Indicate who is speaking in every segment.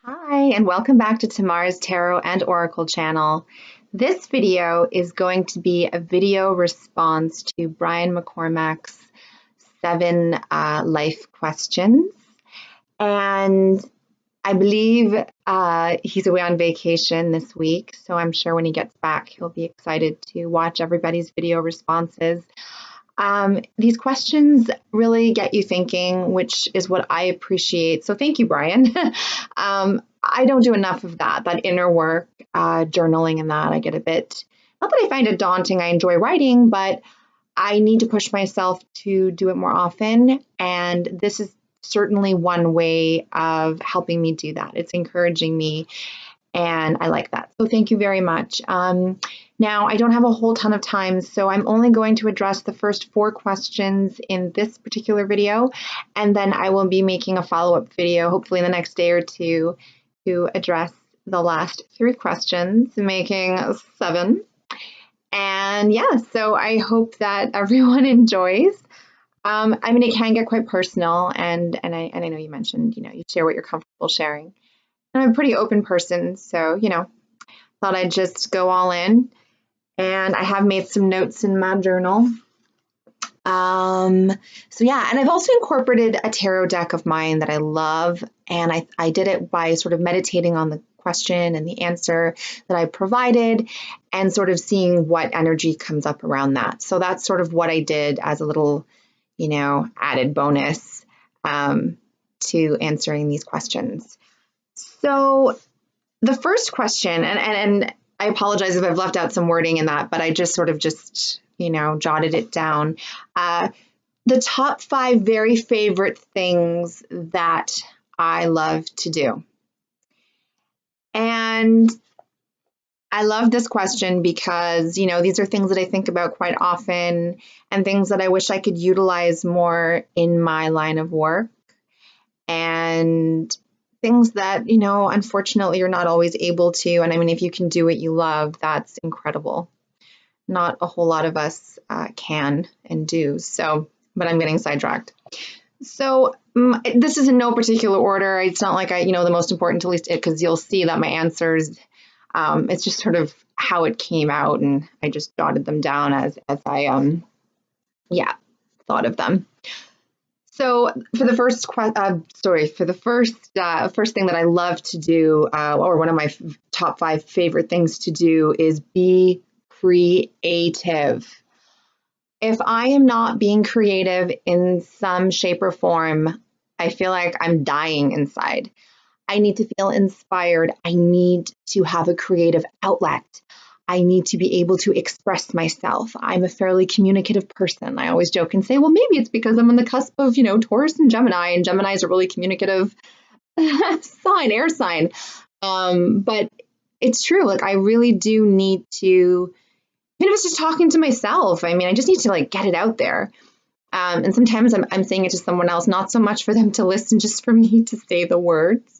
Speaker 1: Hi, and welcome back to Tamar's Tarot and Oracle channel. This video is going to be a video response to Brian McCormack's 7 life questions. And I believe he's away on vacation this week, so I'm sure when he gets back, he'll be excited to watch everybody's video responses. These questions really get you thinking, which is what I appreciate. So thank you, Brian. I don't do enough of that inner work, journaling and that. I get a bit, not that I find it daunting, I enjoy writing, but I need to push myself to do it more often. And this is certainly one way of helping me do that. It's encouraging me, and I like that. So thank you very much. Now, I don't have a whole ton of time, so I'm only going to address the first 4 questions in this particular video, and then I will be making a follow-up video, hopefully in the next day or two, to address the last 3 questions, making 7. And yeah, so I hope that everyone enjoys. I mean, it can get quite personal, and I know you mentioned, you share what you're comfortable sharing. And I'm a pretty open person, so, thought I'd just go all in. And I have made some notes in my journal. So yeah, and I've also incorporated a tarot deck of mine that I love, and I did it by sort of meditating on the question and the answer that I provided and sort of seeing what energy comes up around that. So that's sort of what I did as a little, added bonus to answering these questions. So the first question, and I apologize if I've left out some wording in that, but I just sort of jotted it down. The top 5 very favorite things that I love to do. And I love this question because, these are things that I think about quite often and things that I wish I could utilize more in my line of work. And things that, unfortunately you're not always able to. And I mean, if you can do what you love, that's incredible. Not a whole lot of us can and do. So, but I'm getting sidetracked. So this is in no particular order. It's not like the most important to least it, because you'll see that my answers, it's just sort of how it came out, and I just jotted them down as I, thought of them. So for the first first thing that I love to do, or one of my top 5 favorite things to do, is be creative. If I am not being creative in some shape or form, I feel like I'm dying inside. I need to feel inspired. I need to have a creative outlet. I need to be able to express myself. I'm a fairly communicative person. I always joke and say, well, maybe it's because I'm on the cusp of, Taurus and Gemini, and Gemini is a really communicative air sign. But it's true. Like, I really do need to, even if it's just talking to myself, I mean, I just need to get it out there. And sometimes I'm saying it to someone else, not so much for them to listen, just for me to say the words.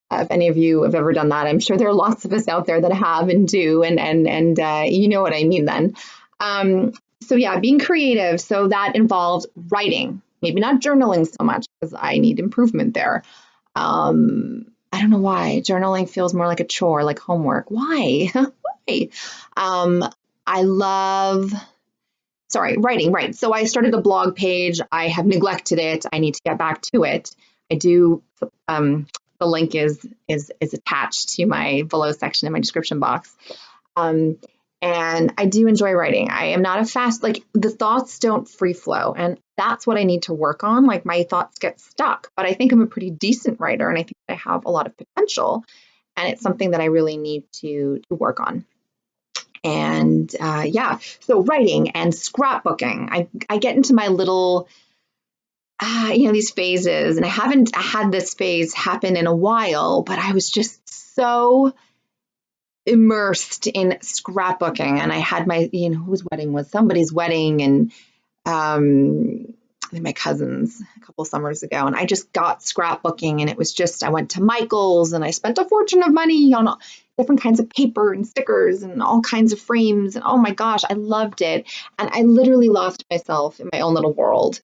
Speaker 1: If any of you have ever done that, I'm sure there are lots of us out there that have and do, and you know what I mean then. So yeah, being creative. So that involves writing, maybe not journaling so much, because I need improvement there. I don't know why. Journaling feels more like a chore, like homework. Why? Why? I love, writing, right. So I started a blog page. I have neglected it. I need to get back to it. I do, the link is attached to my below section in my description box. And I do enjoy writing. I am not a fast, the thoughts don't free flow. And that's what I need to work on. My thoughts get stuck, but I think I'm a pretty decent writer, and I think I have a lot of potential, and it's something that I really need to work on. And so writing and scrapbooking, I get into my little, these phases, and I haven't had this phase happen in a while, but I was just so immersed in scrapbooking, and I had my, whose wedding was somebody's wedding, and I think my cousin's a couple summers ago, and I just got scrapbooking, and it was just, I went to Michael's and I spent a fortune of money on different kinds of paper and stickers and all kinds of frames, and oh my gosh, I loved it. And I literally lost myself in my own little world.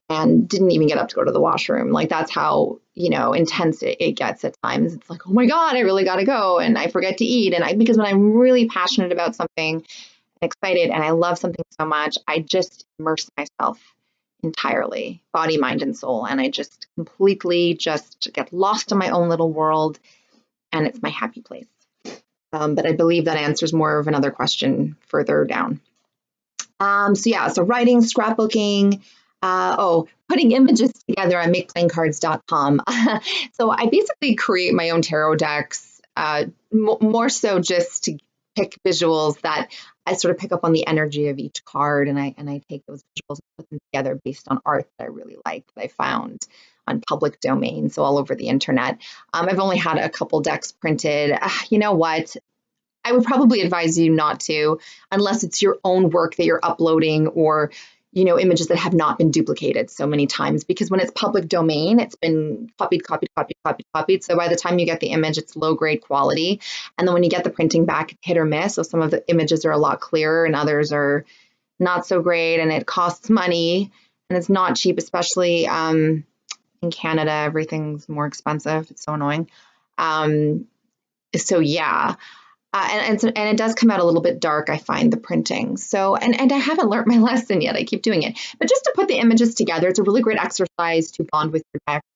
Speaker 1: and didn't even get up to go to the washroom. Like that's how, intense it gets at times. It's like, oh my God, I really got to go. And I forget to eat. And because when I'm really passionate about something and excited and I love something so much, I just immerse myself entirely, body, mind, and soul. And I just completely just get lost in my own little world. And it's my happy place. But I believe that answers more of another question further down. So writing, scrapbooking, putting images together on makeplayingcards.com. So I basically create my own tarot decks, more so just to pick visuals that I sort of pick up on the energy of each card, and I take those visuals and put them together based on art that I really like, that I found on public domain, so all over the internet. I've only had a couple decks printed. You know what? I would probably advise you not to, unless it's your own work that you're uploading, or images that have not been duplicated so many times, because when it's public domain, it's been copied. So by the time you get the image, it's low grade quality. And then when you get the printing back, it's hit or miss. So some of the images are a lot clearer and others are not so great, and it costs money and it's not cheap, especially in Canada. Everything's more expensive. It's so annoying. So yeah. And it does come out a little bit dark, I find, the printing. So, and I haven't learned my lesson yet. I keep doing it. But just to put the images together, it's a really great exercise to bond with your decks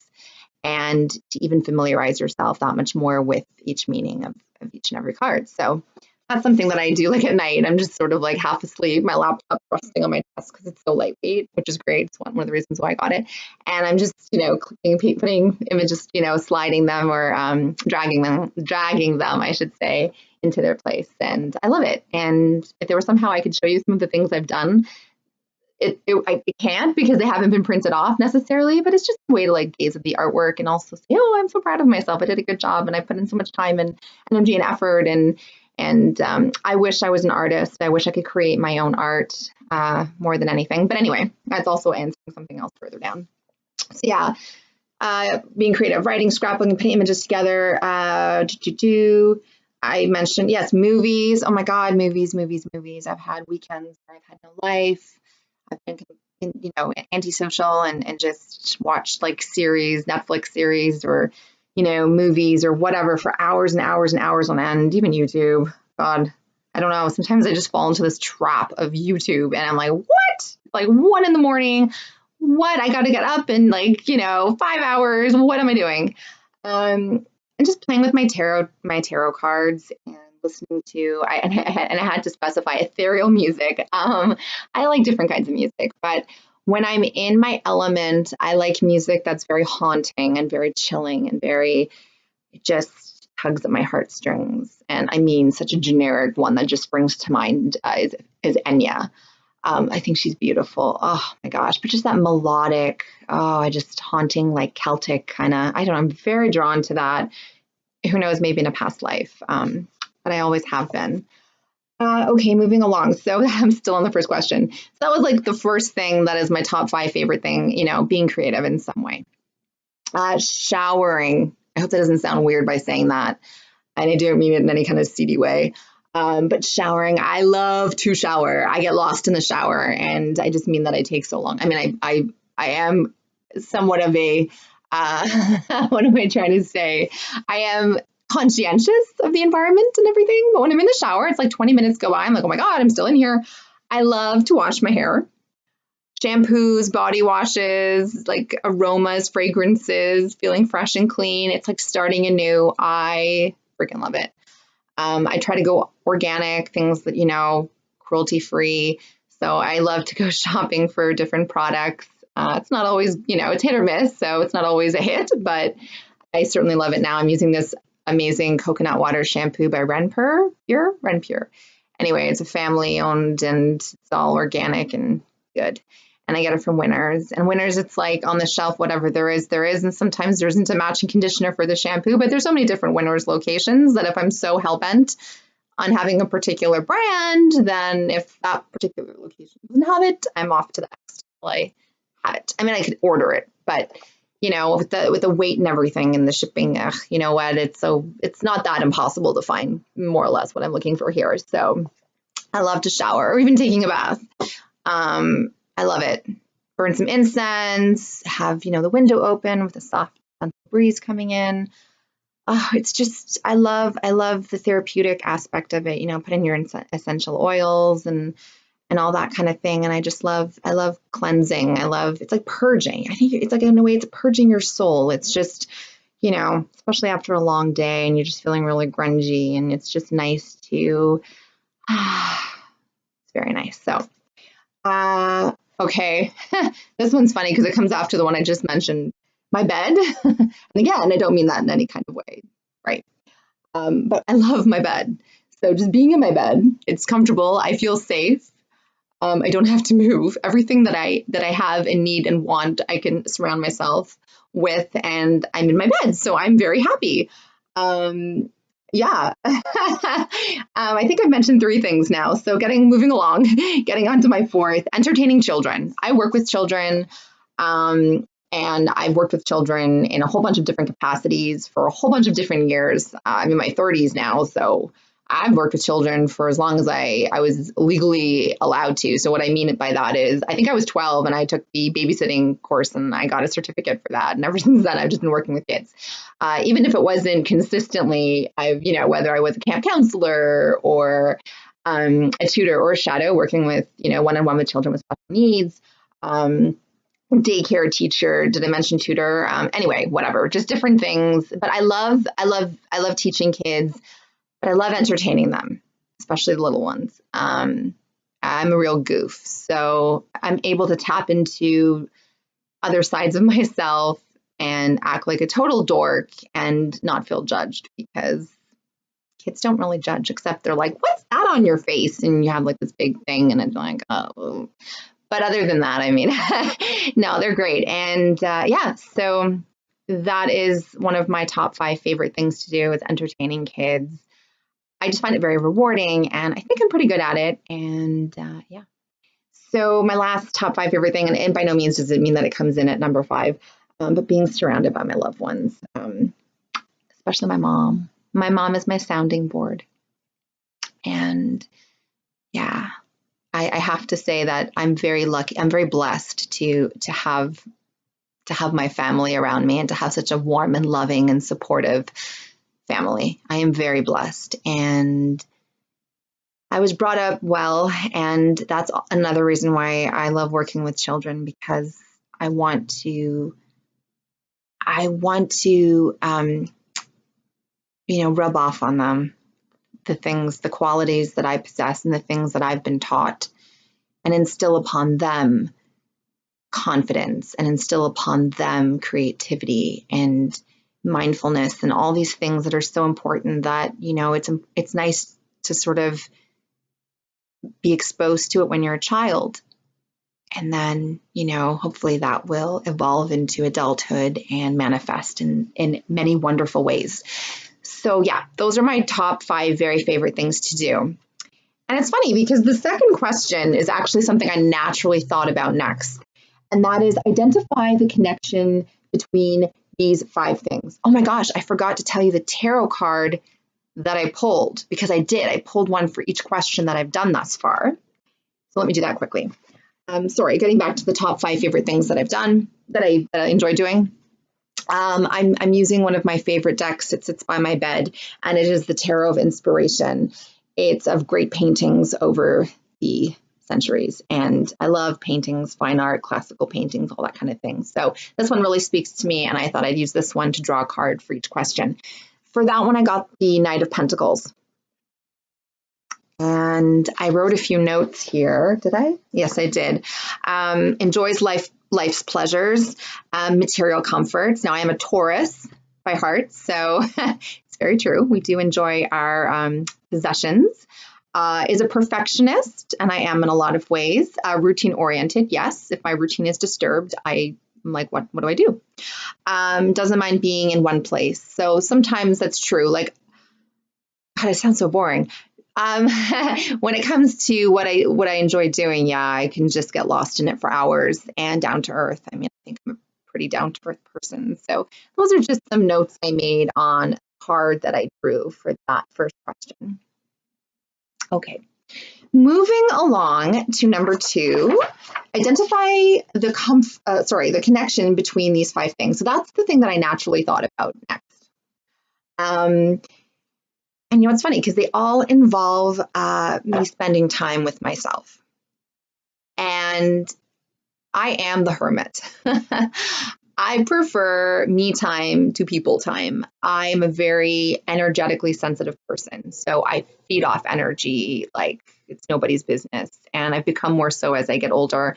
Speaker 1: and to even familiarize yourself that much more with each meaning of each and every card. So that's something that I do like at night. I'm just sort of like half asleep, my laptop resting on my desk because it's so lightweight, which is great. It's one of the reasons why I got it. And I'm just, clicking, putting images, sliding them or dragging them, I should say, into their place. And I love it. And if there was somehow I could show you some of the things I've done, it can't, because they haven't been printed off necessarily, but it's just a way to like gaze at the artwork and also say, oh, I'm so proud of myself. I did a good job and I put in so much time and energy and effort. And I wish I was an artist. I wish I could create my own art more than anything. But anyway, that's also answering something else further down. So yeah, being creative, writing, scrapbooking, putting images together. I mentioned, yes, movies. Oh my God, movies. I've had weekends where I've had no life. I've been, antisocial and just watched like series, Netflix series, or, movies or whatever for hours and hours and hours on end, even YouTube. God, I don't know. Sometimes I just fall into this trap of YouTube and I'm like, what? Like 1 a.m. What? I got to get up in 5 hours. What am I doing? And just playing with my tarot cards and listening to, I had to specify ethereal music. I like different kinds of music, but when I'm in my element, I like music that's very haunting and very chilling and it just tugs at my heartstrings. And I mean, such a generic one that just springs to mind is Enya. I think she's beautiful. Oh my gosh. But just that melodic, just haunting, like Celtic kind of, I don't know, I'm very drawn to that. Who knows, maybe in a past life. But I always have been. Okay, moving along. So I'm still on the first question. So that was like the first thing that is my top 5 favorite thing, being creative in some way. Showering. I hope that doesn't sound weird by saying that. And I don't mean it in any kind of seedy way. But showering, I love to shower. I get lost in the shower, and I just mean that I take so long. I mean, I am somewhat of a, what am I trying to say? I am conscientious of the environment and everything, but when I'm in the shower, it's like 20 minutes go by. I'm like, oh my God, I'm still in here. I love to wash my hair. Shampoos, body washes, like aromas, fragrances, feeling fresh and clean. It's like starting anew. I freaking love it. I try to go organic, things that, cruelty free. So I love to go shopping for different products. It's not always, it's hit or miss. So it's not always a hit, but I certainly love it now. I'm using this amazing coconut water shampoo by Renpure. Anyway, it's a family owned and it's all organic and good. And I get it from Winners. And Winners, it's like on the shelf, whatever there is. And sometimes there isn't a matching conditioner for the shampoo, but there's so many different Winners locations that if I'm so hell-bent on having a particular brand, then if that particular location doesn't have it, I'm off to the next until I have it. I mean, I could order it, but with the weight and everything and the shipping, you know what? It's not that impossible to find more or less what I'm looking for here. So I love to shower or even taking a bath. I love it. burn some incense, have, the window open with a soft breeze coming in. Oh, it's just, I love the therapeutic aspect of it, put in your essential oils and all that kind of thing. And I love cleansing. It's like purging. I think it's like, in a way, it's purging your soul. It's just, especially after a long day and you're just feeling really grungy, and it's just nice to, it's very nice. So, okay. This one's funny because it comes after the one I just mentioned, my bed. And again, I don't mean that in any kind of way, right? But I love my bed. So just being in my bed, it's comfortable. I feel safe. I don't have to move. Everything that I have and need and want, I can surround myself with, and I'm in my bed. So I'm very happy. Yeah. I think I've mentioned 3 things now. So moving along, getting on to my 4th, entertaining children. I work with children, and I've worked with children in a whole bunch of different capacities for a whole bunch of different years. I'm in my 30s now, so I've worked with children for as long as I was legally allowed to. So what I mean by that is, I think I was 12 and I took the babysitting course and I got a certificate for that. And ever since then, I've just been working with kids. Even if it wasn't consistently, whether I was a camp counselor or a tutor or a shadow working with, one-on-one with children with special needs, daycare teacher, did I mention tutor? Anyway, whatever, just different things. But I love teaching kids. But I love entertaining them, especially the little ones. I'm a real goof, so I'm able to tap into other sides of myself and act like a total dork and not feel judged, because kids don't really judge, except they're like, "What's that on your face?" And you have like this big thing, and it's like, "Oh." But other than that, I mean, no, they're great. And yeah, so that is one of my top 5 favorite things to do, is entertaining kids. I just find it very rewarding, and I think I'm pretty good at it. And yeah. So my last top 5 favorite thing, and by no means does it mean that it comes in at number 5, but being surrounded by my loved ones, especially my mom. My mom is my sounding board. And yeah, I have to say that I'm very lucky. I'm very blessed to have my family around me and to have such a warm and loving and supportive family. I am very blessed, and I was brought up well, and that's another reason why I love working with children, because I want to rub off on them the qualities that I possess and the things that I've been taught, and instill upon them confidence and instill upon them creativity and mindfulness and all these things that are so important, that it's nice to sort of be exposed to it when you're a child, and then hopefully that will evolve into adulthood and manifest in many wonderful ways. So yeah, those are my top 5 very favorite things to do. And it's funny because the second question is actually something I naturally thought about next, and that is identify the connection between these 5 things. Oh my gosh, I forgot to tell you the tarot card that I pulled, because I pulled one for each question that I've done thus far. So let me do that quickly. Sorry, getting back to the top 5 favorite things that I've done, that I enjoy doing. I'm using one of my favorite decks. It sits by my bed, and it is the Tarot of Inspiration. It's of great paintings over the centuries, and I love paintings, fine art, classical paintings, all that kind of thing. So this one really speaks to me, and I thought I'd use this one to draw a card for each question. For that one, I got the Knight of Pentacles. And I wrote a few notes here. Did I? Yes, I did. Enjoys life's pleasures, material comforts. Now, I am a Taurus by heart, so it's very true. We do enjoy our possessions. Is a perfectionist, and I am in a lot of ways. Routine oriented, yes. If my routine is disturbed, I'm like, what do I do? Doesn't mind being in one place. So sometimes that's true. Like, God, it sounds so boring. When it comes to what I enjoy doing, yeah, I can just get lost in it for hours, and down to earth. I mean, I think I'm a pretty down to earth person. So those are just some notes I made on a card that I drew for that first question. Okay. moving along to number 2, identify the connection between these 5 things. So that's the thing that I naturally thought about next. And it's funny because they all involve me spending time with myself. And I am the hermit. I prefer me time to people time. I'm a very energetically sensitive person. So I feed off energy like it's nobody's business. And I've become more so as I get older.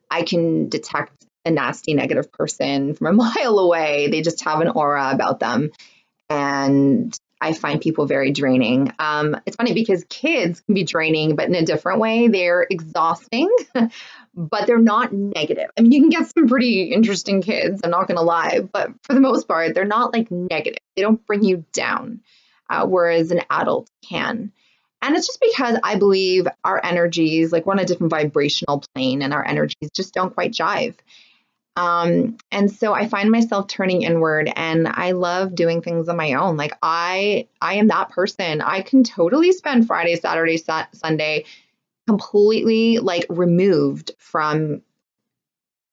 Speaker 1: I can detect a nasty negative person from a mile away. They just have an aura about them. And I find people very draining. It's funny because kids can be draining, but in a different way. They're exhausting, but they're not negative. I mean, you can get some pretty interesting kids, I'm not going to lie, but for the most part, they're not like negative. They don't bring you down, whereas an adult can. And it's just because I believe our energies, like we're on a different vibrational plane and our energies just don't quite jive. And so I find myself turning inward and I love doing things on my own. Like I am that person. I can totally spend Friday, Saturday, Sunday completely like removed from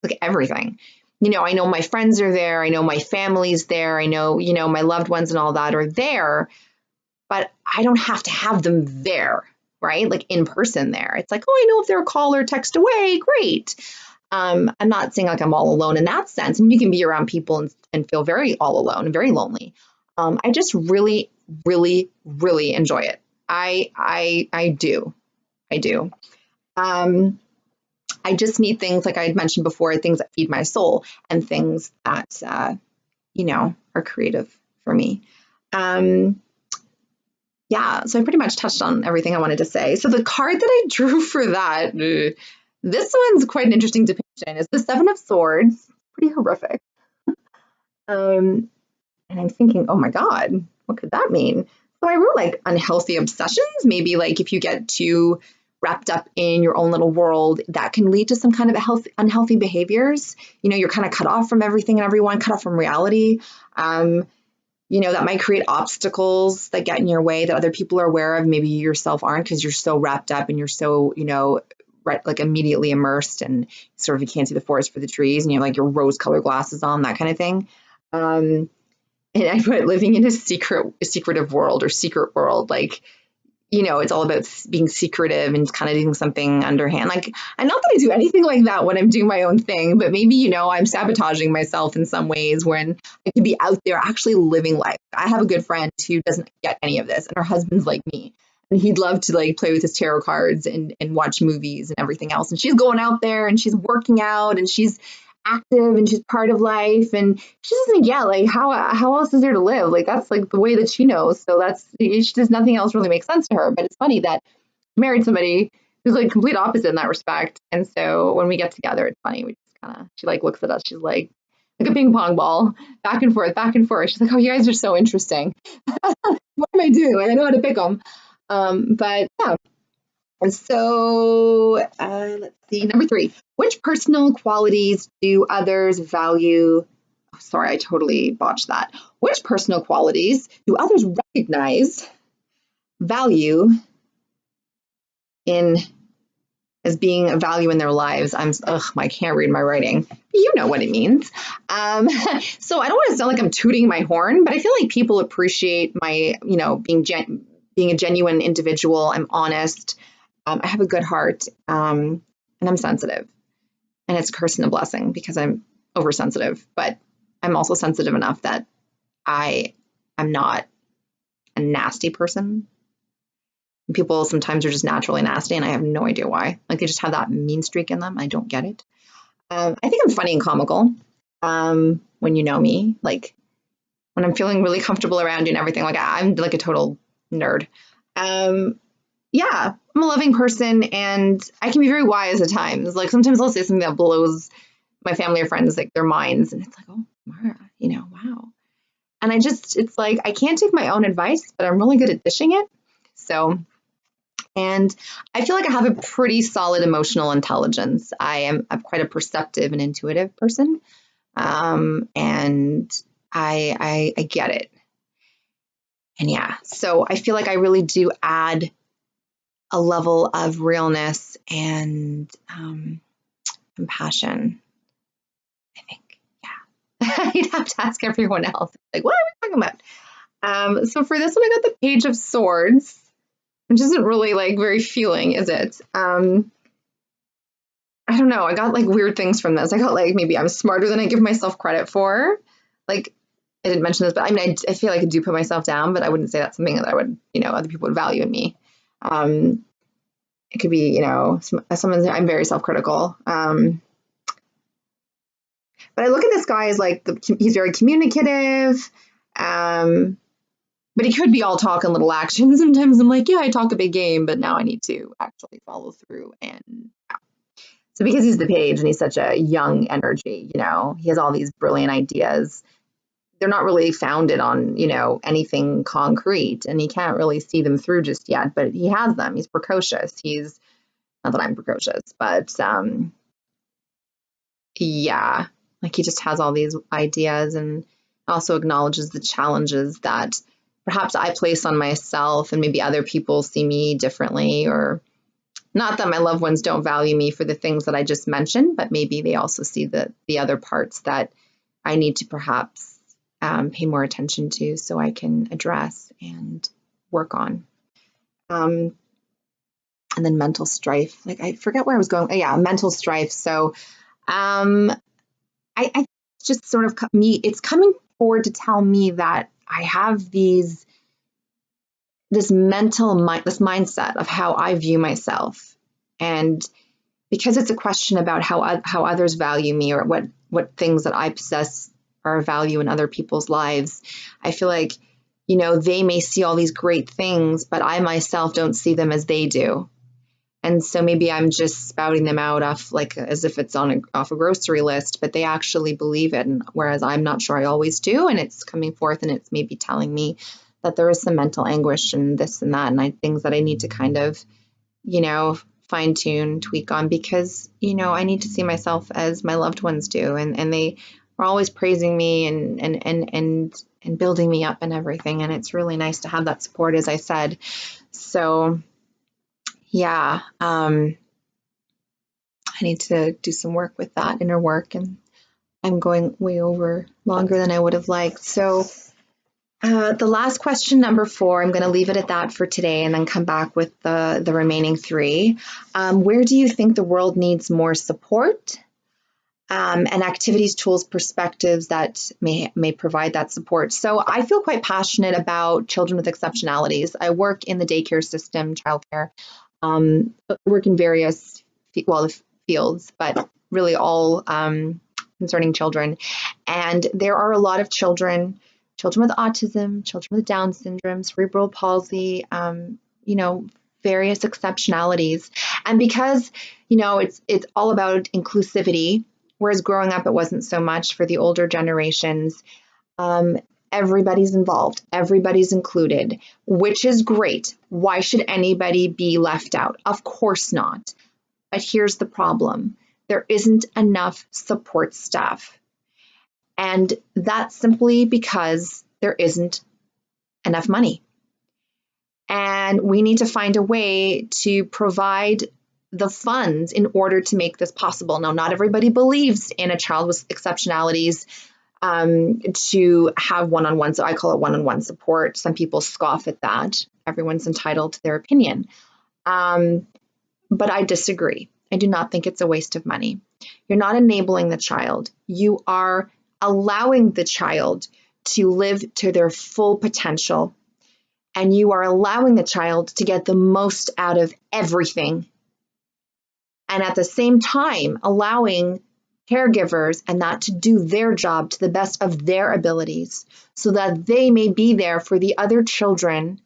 Speaker 1: like everything. I know my friends are there. I know my family's there. I know, my loved ones and all that are there, but I don't have to have them there, right? Like in person there. It's like, oh, I know if they're a call or text away, great. I'm not saying like I'm all alone in that sense. I mean, you can be around people and feel very all alone and very lonely. I just really, really, really enjoy it. I do. I just need things like I had mentioned before, things that feed my soul and things that, are creative for me. Yeah, so I pretty much touched on everything I wanted to say. So the card that I drew for that, this one's quite an interesting depiction. It's the 7 of Swords. Pretty horrific. And I'm thinking, oh my God, what could that mean? So I wrote like unhealthy obsessions. Maybe like if you get too wrapped up in your own little world, that can lead to some kind of unhealthy behaviors. You're kind of cut off from everything and everyone, cut off from reality. That might create obstacles that get in your way that other people are aware of. Maybe you yourself aren't because you're so wrapped up and you're so, right, like immediately immersed and sort of you can't see the forest for the trees and you have like your rose-colored glasses on, that kind of thing. And I put living in a secretive world or secret world, like, it's all about being secretive and kind of doing something underhand. Like, and not that I do anything like that when I'm doing my own thing, but maybe, I'm sabotaging myself in some ways when I could be out there actually living life. I have a good friend who doesn't get any of this, and her husband's like me. And he'd love to like play with his tarot cards and watch movies and everything else. And she's going out there and she's working out and she's active and she's part of life and she doesn't get like how else is there to live? Like that's like the way that she knows. So there's nothing else really makes sense to her. But it's funny that I married somebody who's like complete opposite in that respect. And so when we get together, it's funny. We just kind of, she like looks at us. She's like a ping pong ball, back and forth, back and forth. She's like, oh, you guys are so interesting. What am I doing? Like, I know how to pick them. But yeah. And so let's see, number 3, which personal qualities do others value? Oh, sorry, I totally botched that. Which personal qualities do others recognize value as being a value in their lives? I can't read my writing. You know what it means. So I don't want to sound like I'm tooting my horn, but I feel like people appreciate my, being a genuine individual. I'm honest. I have a good heart, and I'm sensitive. And it's a curse and a blessing because I'm oversensitive, but I'm also sensitive enough that I'm not a nasty person. People sometimes are just naturally nasty, and I have no idea why. Like they just have that mean streak in them. I don't get it. I think I'm funny and comical when you know me. Like when I'm feeling really comfortable around you and everything, like I'm like a total nerd. Yeah, I'm a loving person and I can be very wise at times. Like sometimes I'll say something that blows my family or friends, like their minds. And it's like, oh, Mara, wow. And it's like, I can't take my own advice, but I'm really good at dishing it. So, and I feel like I have a pretty solid emotional intelligence. I'm quite a perceptive and intuitive person. And I get it. And yeah, so I feel like I really do add a level of realness and compassion, I think. Yeah. You'd have to ask everyone else. Like, what are we talking about? So for this one, I got the Page of Swords, which isn't really like very feeling, is it? I don't know. I got like weird things from this. I got like maybe I'm smarter than I give myself credit for. Like, I didn't mention this, but I mean, I feel like I do put myself down, but I wouldn't say that's something that I would, other people would value in me. It could be, someone's, I'm very self-critical. But I look at this guy as like, he's very communicative, but he could be all talk and little action. Sometimes I'm like, yeah, I talk a big game, but now I need to actually follow through. And so because he's the Page and he's such a young energy, he has all these brilliant ideas. They're not really founded on, anything concrete, and he can't really see them through just yet, but he has them. He's precocious. He's, not that I'm precocious, but yeah, like he just has all these ideas and also acknowledges the challenges that perhaps I place on myself, and maybe other people see me differently, or not that my loved ones don't value me for the things that I just mentioned, but maybe they also see the other parts that I need to perhaps pay more attention to so I can address and work on. And then mental strife, like I forget where I was going. Yeah, mental strife. So I just sort of it's coming forward to tell me that I have this mindset of how I view myself. And because it's a question about how others value me, or what things that I possess are of value in other people's lives, I feel like, they may see all these great things, but I myself don't see them as they do. And so maybe I'm just spouting them out off like as if it's off a grocery list, but they actually believe it. And whereas I'm not sure I always do, and it's coming forth and it's maybe telling me that there is some mental anguish and this and that, and things that I need to kind of, fine tune, tweak on, because, I need to see myself as my loved ones do. And they are always praising me and building me up and everything. And it's really nice to have that support, as I said. So yeah, I need to do some work with that inner work, and I'm going way over longer than I would have liked. So the last question, number 4, I'm going to leave it at that for today and then come back with the remaining 3. Where do you think the world needs more support? And activities, tools, perspectives that may provide that support. So I feel quite passionate about children with exceptionalities. I work in the daycare system, childcare. I work in various fields, but really all concerning children. And there are a lot of children with autism, children with Down syndrome, cerebral palsy, various exceptionalities. And because, it's all about inclusivity, whereas growing up, it wasn't so much for the older generations. Everybody's involved, everybody's included, which is great. Why should anybody be left out? Of course not. But here's the problem. There isn't enough support staff. And that's simply because there isn't enough money. And we need to find a way to provide the funds in order to make this possible. Now, not everybody believes in a child with exceptionalities to have one-on-one, so I call it one-on-one support. Some people scoff at that. Everyone's entitled to their opinion. But I disagree. I do not think it's a waste of money. You're not enabling the child. You are allowing the child to live to their full potential, and you are allowing the child to get the most out of everything. And at the same time, allowing caregivers and that to do their job to the best of their abilities so that they may be there for the other children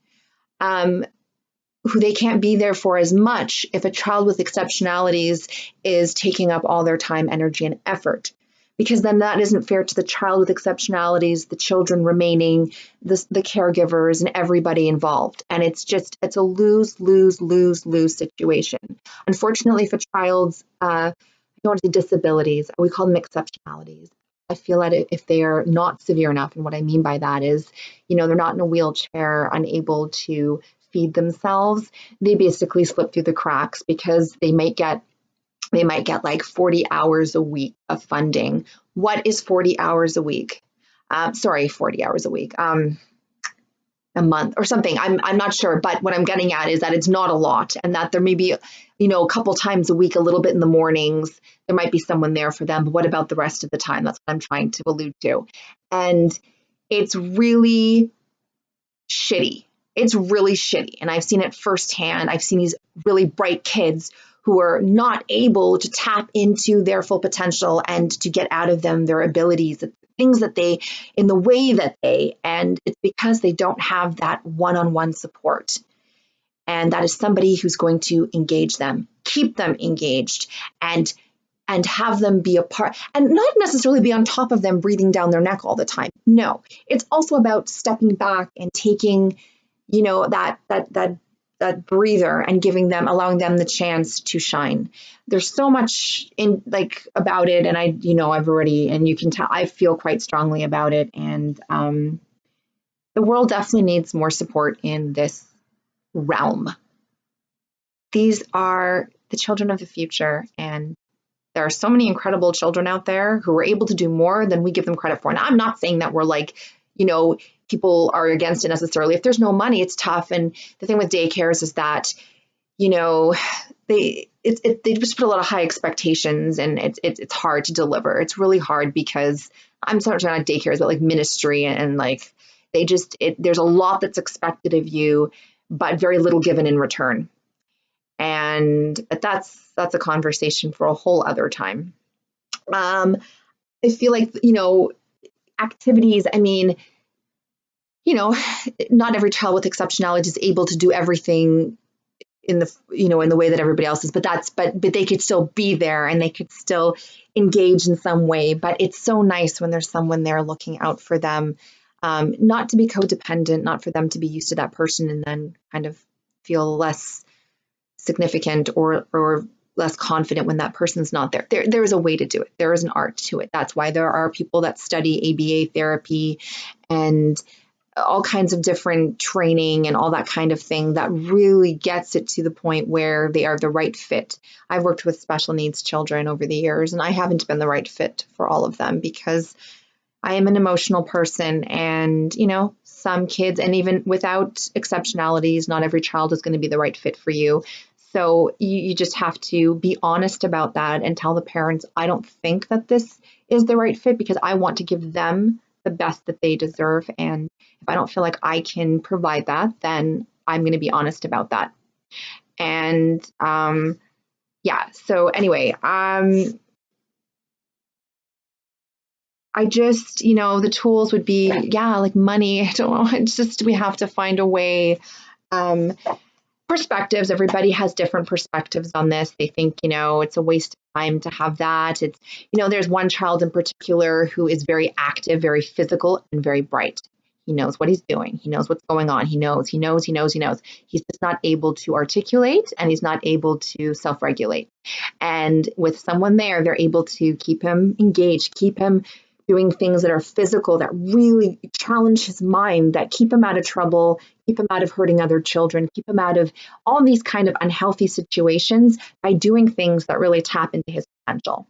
Speaker 1: who they can't be there for as much if a child with exceptionalities is taking up all their time, energy, and effort. Because then that isn't fair to the child with exceptionalities, the children remaining, the caregivers, and everybody involved. And it's a lose, lose, lose, lose situation. Unfortunately, for child's, I don't want to say disabilities, we call them exceptionalities. I feel that if they are not severe enough, and what I mean by that is, they're not in a wheelchair, unable to feed themselves, they basically slip through the cracks because they might get like 40 hours a week of funding. What is 40 hours a week? 40 hours a week. A month or something. I'm not sure, but what I'm getting at is that it's not a lot, and that there may be, a couple times a week, a little bit in the mornings, there might be someone there for them. But what about the rest of the time? That's what I'm trying to allude to. And it's really shitty. It's really shitty. And I've seen it firsthand. I've seen these really bright kids who are not able to tap into their full potential and to get out of them their abilities, things that they, in the way that and it's because they don't have that one-on-one support. And that is somebody who's going to engage them, keep them engaged, and have them be a part, and not necessarily be on top of them, breathing down their neck all the time. No, it's also about stepping back and taking, that breather and allowing them the chance to shine. There's so much about it, and I've already, and you can tell, I feel quite strongly about it, and the world definitely needs more support in this realm. These are the children of the future, and there are so many incredible children out there who are able to do more than we give them credit for. And I'm not saying that we're people are against it necessarily. If there's no money, it's tough. And the thing with daycares is that, they just put a lot of high expectations, and it's hard to deliver. It's really hard because I'm sorry, not daycares, but like ministry, and there's a lot that's expected of you, but very little given in return. And that's a conversation for a whole other time. I feel like, activities, not every child with exceptionality is able to do everything in the way that everybody else is, but they could still be there, and they could still engage in some way. But it's so nice when there's someone there looking out for them, not to be codependent, not for them to be used to that person and then kind of feel less significant or less confident when that person's not there. There is a way to do it. There is an art to it. That's why there are people that study ABA therapy and all kinds of different training and all that kind of thing that really gets it to the point where they are the right fit. I've worked with special needs children over the years, and I haven't been the right fit for all of them because I am an emotional person, and, some kids, and even without exceptionalities, not every child is going to be the right fit for you. So you just have to be honest about that and tell the parents, I don't think that this is the right fit because I want to give them the best that they deserve. And if I don't feel like I can provide that, then I'm going to be honest about that. And so anyway, I just, the tools would be, like money. I don't know. It's just, we have to find a way. Perspectives. Everybody has different perspectives on this. They think, it's a waste of time to have that. It's, there's one child in particular who is very active, very physical, and very bright. He knows what he's doing. He knows what's going on. He knows. He's just not able to articulate, and he's not able to self-regulate. And with someone there, they're able to keep him engaged, keep him doing things that are physical, that really challenge his mind, that keep him out of trouble, keep him out of hurting other children, keep him out of all these kind of unhealthy situations by doing things that really tap into his potential.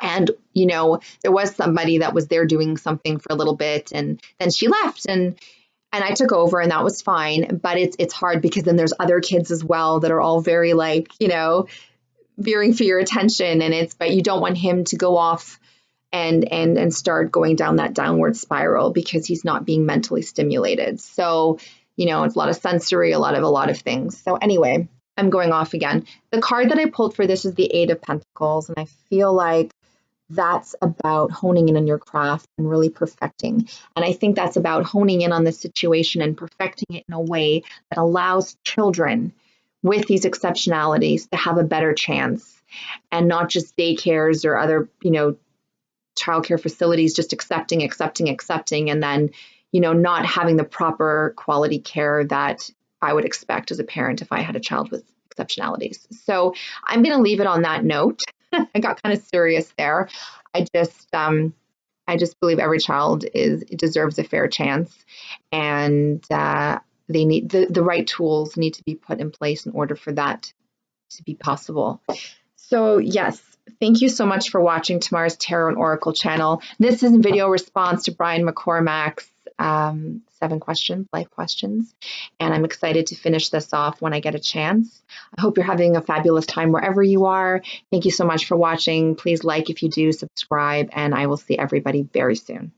Speaker 1: And, there was somebody that was there doing something for a little bit, and then she left, and I took over, and that was fine. But it's hard because then there's other kids as well that are all very veering for your attention, but you don't want him to go off and start going down that downward spiral because he's not being mentally stimulated. So, it's a lot of sensory, a lot of things. So anyway, I'm going off again. The card that I pulled for this is the Eight of Pentacles, and I feel like that's about honing in on your craft and really perfecting. And I think that's about honing in on the situation and perfecting it in a way that allows children with these exceptionalities to have a better chance, and not just daycares or other, childcare facilities just accepting, and then, not having the proper quality care that I would expect as a parent if I had a child with exceptionalities. So I'm going to leave it on that note. I got kind of serious there. I just believe every child deserves a fair chance, and they need the right tools need to be put in place in order for that to be possible. So yes, thank you so much for watching Tamara's Tarot and Oracle channel. This is a video response to Brian McCormack's 7 questions, life questions, and I'm excited to finish this off when I get a chance. I hope you're having a fabulous time wherever you are. Thank you so much for watching. Please like if you do, subscribe, and I will see everybody very soon.